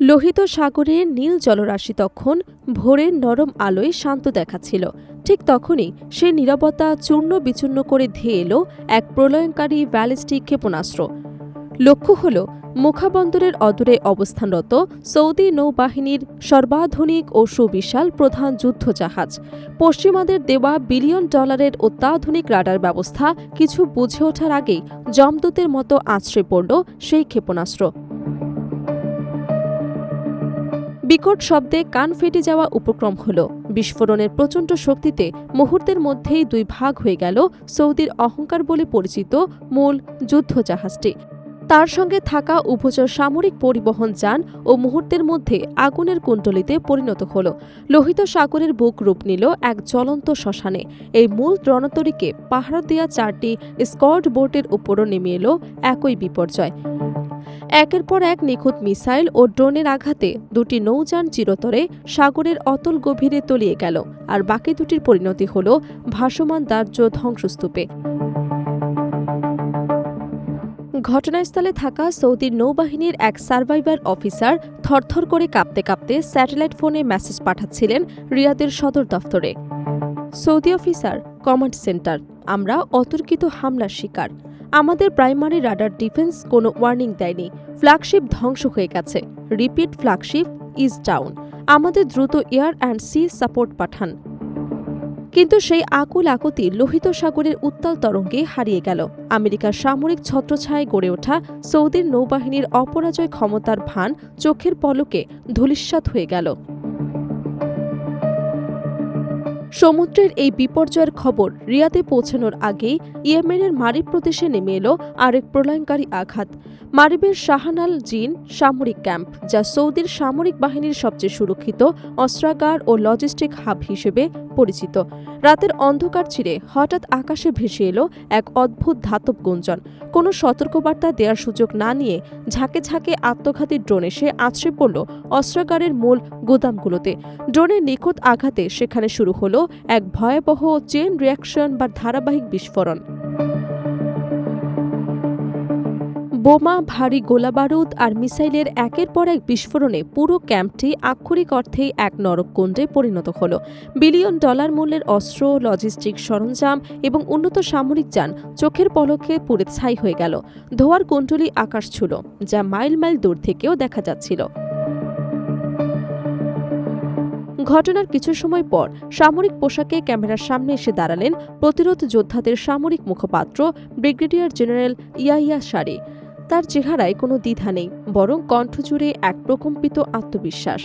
লোহিত সাগরের নীল জলরাশি তখন ভোরের নরম আলোয় শান্ত দেখাচ্ছিল। ঠিক তখনই সে নীরবতা চূর্ণ বিচূর্ণ করে ধেয়ে এলো এক প্রলয়ঙ্কারী ব্যালিস্টিক ক্ষেপণাস্ত্র। লক্ষ্য হল মুখাবন্দরের অদূরে অবস্থানরত সৌদি নৌবাহিনীর সর্বাধুনিক ও সুবিশাল প্রধান যুদ্ধজাহাজ। পশ্চিমাদের দেওয়া $বিলিয়ন অত্যাধুনিক রাডার ব্যবস্থা কিছু বুঝে ওঠার আগেই যমদূতের মতো আছড়ে পড়ল সেই ক্ষেপণাস্ত্র। বিকট শব্দে কান ফেটে যাওয়া উপক্রম হল। বিস্ফোরণের প্রচণ্ড শক্তিতে মুহূর্তের মধ্যেই দুই ভাগ হয়ে গেল সৌদির অহংকার বলে পরিচিত মূল যুদ্ধজাহাজটি। তার সঙ্গে থাকা উভচর সামরিক পরিবহন যান ও মুহূর্তের মধ্যে আগুনের কুণ্ডলিতে পরিণত হল। লোহিত সাগরের বুক রূপ নিল এক জ্বলন্ত শ্মশানে। এই মূল রণতরীকে পাহারা দেওয়া 4টি স্কোয়াড বোটের উপরও নেমে এলো একই বিপর্যয়। একের পর এক নিখুঁত মিসাইল ও ড্রোনের আঘাতে দুটি নৌযান চিরতরে সাগরের অতল গভীরে তলিয়ে গেল, আর বাকি দুটির পরিণতি হল ভাসমান দাহ্য ধ্বংসস্তূপে। ঘটনাস্থলে থাকা সৌদির নৌবাহিনীর এক সার্ভাইভার অফিসার থরথর করে কাঁপতে কাঁপতে স্যাটেলাইট ফোনে মেসেজ পাঠাচ্ছিলেন রিয়াদের সদর দফতরে। সৌদি অফিসার, কমান্ড সেন্টার, আমরা অতর্কিত হামলার শিকার। আমাদের প্রাইমারি রাডার ডিফেন্স কোনো ওয়ার্নিং দেয়নি। ফ্ল্যাগশিপ ধ্বংস হয়ে গেছে। Repeat, flagship is down. আমাদের দ্রুত এয়ার অ্যান্ড সি সাপোর্ট পাঠান। কিন্তু সেই আকুল আকুতি লোহিত সাগরের উত্তাল তরঙ্গে হারিয়ে গেল। আমেরিকার সামরিক ছত্রছায়ায় গড়ে ওঠা সৌদির নৌবাহিনীর অপরাজয় ক্ষমতার ভান চোখের পলকে ধূলিসাৎ হয়ে গেল। সমুদ্রের এই বিপর্যয়ের খবর রিয়াদে পৌঁছানোর আগেই ইয়েমেনের মারিব প্রদেশে নেমে এলো আরেক প্রলয়ঙ্কারী আঘাত। মারিবের শাহানাল জিন সামরিক ক্যাম্প, যা সৌদির সামরিক বাহিনীর সবচেয়ে সুরক্ষিত অস্ত্রাগার ও লজিস্টিক হাব হিসেবে পরিচিত। রাতের অন্ধকার ছিঁড়ে হঠাৎ আকাশে ভেসে এলো এক অদ্ভুত ধাতব গুঞ্জন। কোনো সতর্কবার্তা দেওয়ার সুযোগ না নিয়ে ঝাঁকে ঝাঁকে আত্মঘাতী ড্রোন এসে আছড়ে পড়ল অস্ত্রাগারের মূল গুদামগুলোতে। ড্রোনের নিখুঁত আঘাতে সেখানে শুরু হলো এক ভয়াবহ চেইন রিয়াকশন বা ধারাবাহিক বিস্ফোরণ। বোমা, ভারী গোলাবারুদ আর মিসাইলের একের পর এক বিস্ফোরণে পুরো ক্যাম্পটি আক্ষরিক অর্থেই এক নরককুণ্ডে পরিণত হল। $বিলিয়ন মূল্যের অস্ত্র, লজিস্টিক সরঞ্জাম এবং উন্নত সামরিক যান চোখের পলকে পুড়ে ছাই হয়ে গেল। ধোঁয়ার কুণ্ডলী আকাশ ছুল, যা মাইল মাইল দূর থেকেও দেখা যাচ্ছিল। ঘটনার কিছু সময় পর সামরিক পোশাকে ক্যামেরার সামনে এসে দাঁড়ালেন প্রতিরোধ যোদ্ধাদের সামরিক মুখপাত্র ব্রিগেডিয়ার জেনারেল ইয়াহিয়া সারি। তার চেহারায় কোনো দ্বিধা নেই, বরং কণ্ঠ জুড়ে এক প্রকম্পিত আত্মবিশ্বাস।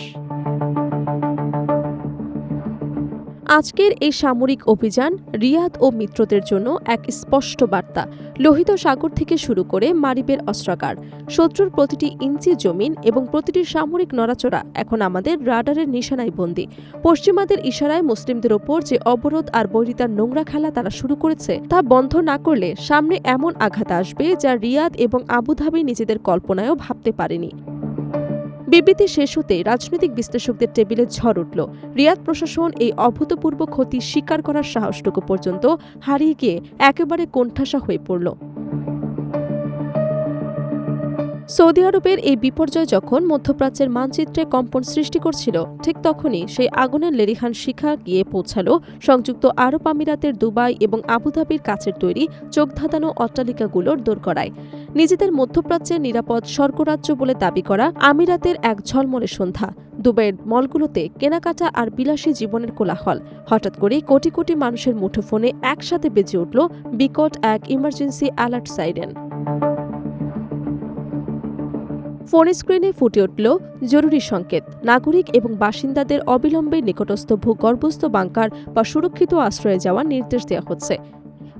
আজকের এই সামরিক অভিযান রিয়াদ ও মিত্রদের জন্য এক স্পষ্ট বার্তা। লোহিত সাগর থেকে শুরু করে মারিবের অস্ত্রাগার, শত্রুর প্রতিটি ইঞ্চি জমিন এবং প্রতিটি সামরিক নড়াচড়া এখন আমাদের রাডারের নিশানায় বন্দী। পশ্চিমাদের ইশারায় মুসলিমদের ওপর যে অবরোধ আর বৈরিতার নোংরা খেলা তারা শুরু করেছে, তা বন্ধ না করলে সামনে এমন আঘাত আসবে যা রিয়াদ এবং আবুধাবি নিজেদের কল্পনায়ও ভাবতে পারেনি। বিবৃতি শেষ হতে রাজনৈতিক বিশ্লেষকদের টেবিলে ঝড় উঠল। রিয়াদ প্রশাসন এই অভূতপূর্ব ক্ষতি স্বীকার করার সাহসটুকু পর্যন্ত হারিয়ে গিয়ে একেবারে কোণঠাসা হয়ে পড়ল। সৌদি আরবের এই বিপর্যয় যখন মধ্যপ্রাচ্যের মানচিত্রে কম্পন সৃষ্টি করছিল, ঠিক তখনই সেই আগুনের লেলিহান শিখা গিয়ে পৌঁছালো সংযুক্ত আরব আমিরাতের দুবাই এবং আবুধাবির কাছের তৈরি চোখ ধাঁধানো অট্টালিকাগুলোর দোরগড়ায়। নিজেদের মধ্যপ্রাচ্যের নিরাপদ স্বর্গরাজ্য বলে দাবি করা আমিরাতের এক ঝলমলে সন্ধ্যা। দুবাইয়ের মলগুলোতে কেনাকাটা আর বিলাসী জীবনের কোলাহল। হঠাৎ করে কোটি কোটি মানুষের মুঠোফোনে একসাথে বেজে উঠল বিকট এক ইমার্জেন্সি অ্যালার্ট সাইরেন। ফোন স্ক্রিনে ফুটে উঠল জরুরি সংকেত। নাগরিক এবং বাসিন্দাদের অবিলম্বে নিকটস্থ ভূগর্ভস্থ বাংকার বা সুরক্ষিত আশ্রয়ে যাওয়ার নির্দেশ দেওয়া হচ্ছে।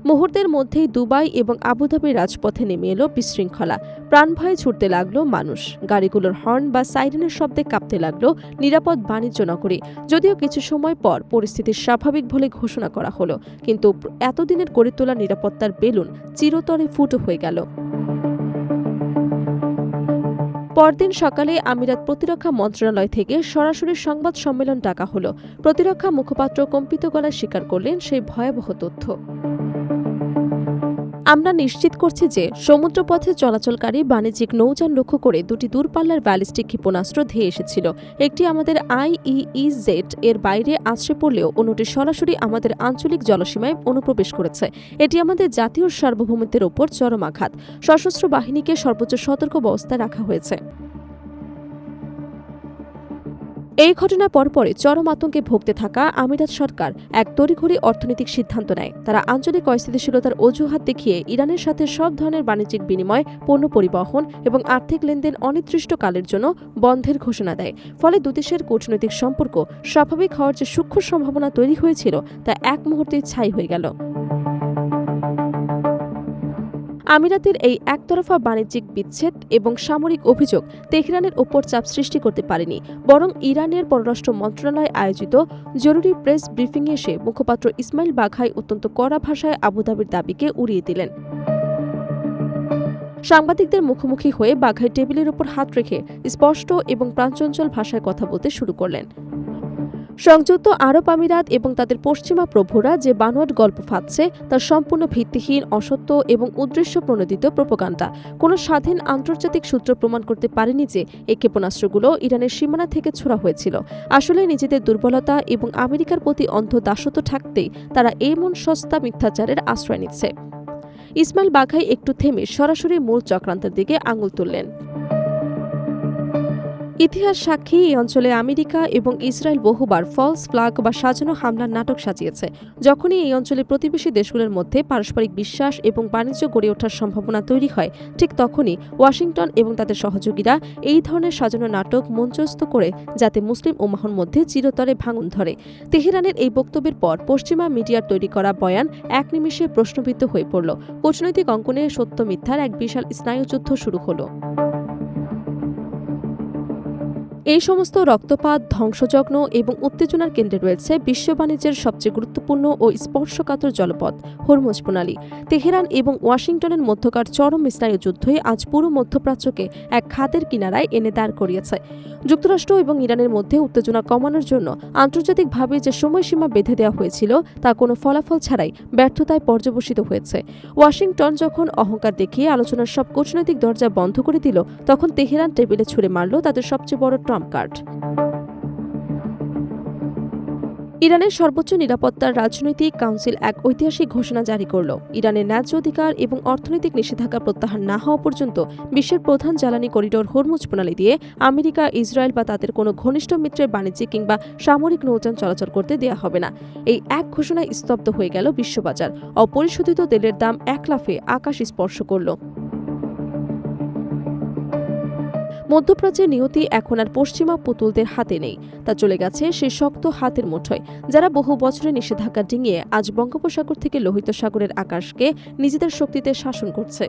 মুহূর্তের মধ্যেই দুবাই এবং আবুধাবির রাজপথে নেমে এলো বিশৃঙ্খলা। প্রাণভয়ে ছুটতে লাগলো মানুষ। গাড়িগুলোর হর্ন বা সাইরেনের শব্দে কাঁপতে লাগলো নিরাপদ বাণিজ্য নগরী। যদিও কিছু সময় পর পরিস্থিতি স্বাভাবিক বলে ঘোষণা করা হলো, কিন্তু এতদিনের গড়ে তোলা নিরাপত্তার বেলুন চিরতরে ফুটো হয়ে গেল। পরদিন সকালে আমিরাত প্রতিরক্ষা মন্ত্রণালয় থেকে সরাসরি সংবাদ সম্মেলন ডাকা হলো। প্রতিরক্ষা মুখপাত্র কম্পিত গলায় স্বীকার করলেন সেই ভয়াবহ তথ্য। আমরা নিশ্চিত করছি যে সমুদ্রপথে চলাচলকারী বাণিজ্যিক নৌযান লক্ষ্য করে দুটি দূরপাল্লার ব্যালিস্টিক ক্ষেপণাস্ত্র ধেয়ে এসেছিল। একটি আমাদের IEEZ এর বাইরে আছড়ে পড়লেও অন্যটি সরাসরি আমাদের আঞ্চলিক জলসীমায় অনুপ্রবেশ করেছে। এটি আমাদের জাতীয় সার্বভৌমত্বের ওপর চরম আঘাত। সশস্ত্র বাহিনীকে সর্বোচ্চ সতর্ক অবস্থায় রাখা হয়েছে। এই ঘটনার পরপরই চরম আতঙ্কে ভুগতে থাকা আমিরাত সরকার এক তড়িঘড়ি অর্থনৈতিক সিদ্ধান্ত নেয়। তারা আঞ্চলিক অস্থিতিশীলতার অজুহাত দেখিয়ে ইরানের সাথে সব ধরনের বাণিজ্যিক বিনিময়, পণ্য পরিবহন এবং আর্থিক লেনদেন অনির্দিষ্টকালের জন্য বন্ধের ঘোষণা দেয়। ফলে দুদেশের কূটনৈতিক সম্পর্ক স্বাভাবিক হওয়ার যে সূক্ষ্ম সম্ভাবনা তৈরি হয়েছিল তা এক মুহূর্তেই ছাই হয়ে গেল। আমিরাতের এই একতরফা বাণিজ্যিক বিচ্ছেদ এবং সামরিক অভিযোগ তেহরানের ওপর চাপ সৃষ্টি করতে পারেনি, বরং ইরানের পররাষ্ট্র মন্ত্রণালয় আয়োজিত জরুরি প্রেস ব্রিফিংয়ে এসে মুখপাত্র ইসমাইল বাঘাই অত্যন্ত কড়া ভাষায় আবুধাবির দাবিকে উড়িয়ে দিলেন। সাংবাদিকদের মুখোমুখি হয়ে বাঘাই টেবিলের ওপর হাত রেখে স্পষ্ট এবং প্রাণচঞ্চল ভাষায় কথা বলতে শুরু করলেন। সংযুক্ত আরব আমিরাত এবং তাদের পশ্চিমা প্রভুরা যে বানোয়াট গল্প ফাঁদছে তা সম্পূর্ণ ভিত্তিহীন, অসত্য এবং উদ্দেশ্য প্রণোদিত প্রোপাগান্ডা। কোনো স্বাধীন আন্তর্জাতিক সূত্র প্রমাণ করতে পারেনি যে এই ক্ষেপণাস্ত্রগুলো ইরানের সীমানা থেকে ছোড়া হয়েছিল। আসলে নিজেদের দুর্বলতা এবং আমেরিকার প্রতি অন্ধ দাসত্ব ঠাকতেই তারা এমন সস্তা মিথ্যাচারের আশ্রয় নিচ্ছে। ইসমাইল বাঘাই একটু থেমে সরাসরি মূল চক্রান্তের দিকে আঙুল তুললেন। ইতিহাস সাক্ষী এই অঞ্চলে আমেরিকা এবং ইসরায়েল বহুবার ফলস ফ্ল্যাগ বা সাজানো হামলার নাটক সাজিয়েছে। যখনই এই অঞ্চলের প্রতিবেশী দেশগুলোর মধ্যে পারস্পরিক বিশ্বাস এবং বাণিজ্য গড়ে ওঠার সম্ভাবনা তৈরি হয়, ঠিক তখনই ওয়াশিংটন এবং তাদের সহযোগীরা এই ধরনের সাজানো নাটক মঞ্চস্থ করে যাতে মুসলিম উম্মাহর মধ্যে চিরতরে ভাঙন ধরে। তেহরানের এই বক্তব্যের পর পশ্চিমা মিডিয়ার তৈরি করা বয়ান এক নিমিষে প্রশ্নবিদ্ধ হয়ে পড়ল। কূটনৈতিক অঙ্গনে সত্য মিথ্যার এক বিশাল স্নায়ুযুদ্ধ শুরু হলো। এই সমস্ত রক্তপাত, ধ্বংসযজ্ঞ এবং উত্তেজনার কেন্দ্রে রয়েছে বিশ্ব বাণিজ্যের সবচেয়ে গুরুত্বপূর্ণ ও স্পর্শকাতর জলপথ হরমুজ প্রণালী। তেহরান এবং ওয়াশিংটনের মধ্যকার চরম স্নায়ুযুদ্ধই আজ পুরো মধ্যপ্রাচ্যকে এক খাদের কিনারায় এনে দাঁড় করিয়েছে। যুক্তরাষ্ট্র এবং ইরানের মধ্যে উত্তেজনা কমানোর জন্য আন্তর্জাতিকভাবে যে সময়সীমা বেঁধে দেওয়া হয়েছিল তা কোনো ফলাফল ছাড়াই ব্যর্থতায় পর্যবসিত হয়েছে। ওয়াশিংটন যখন অহংকার দেখিয়ে আলোচনার সব কূটনৈতিক দরজা বন্ধ করে দিল, তখন তেহরান টেবিলে ছুঁড়ে মারল তাদের সবচেয়ে বড় ট্রাম্প কার্ড। ইরানের সর্বোচ্চ নিরাপত্তার রাজনৈতিক কাউন্সিল এক ঐতিহাসিক ঘোষণা জারি করল। ইরানের ন্যায্য অধিকার এবং অর্থনৈতিক নিষেধাজ্ঞা প্রত্যাহার না হওয়া পর্যন্ত বিশ্বের প্রধান জ্বালানি করিডোর হরমুজ প্রণালী দিয়ে আমেরিকা, ইসরায়েল বা তাদের কোনো ঘনিষ্ঠ মিত্রের বাণিজ্যিক কিংবা সামরিক নৌযান চলাচল করতে দেয়া হবে না। এই এক ঘোষণায় স্তব্ধ হয়ে গেল বিশ্ববাজার। অপরিশোধিত তেলের দাম এক লাফে আকাশ স্পর্শ করল। মধ্যপ্রাচ্যের নিয়তি এখন আর পশ্চিমা পুতুলদের হাতে নেই, তা চলে গেছে সেই শক্ত হাতের মুঠোয় যারা বহু বছরের নিষেধাজ্ঞা ডিঙিয়ে আজ বঙ্গোপসাগর থেকে লোহিত সাগরের আকাশকে নিজেদের শক্তিতে শাসন করছে।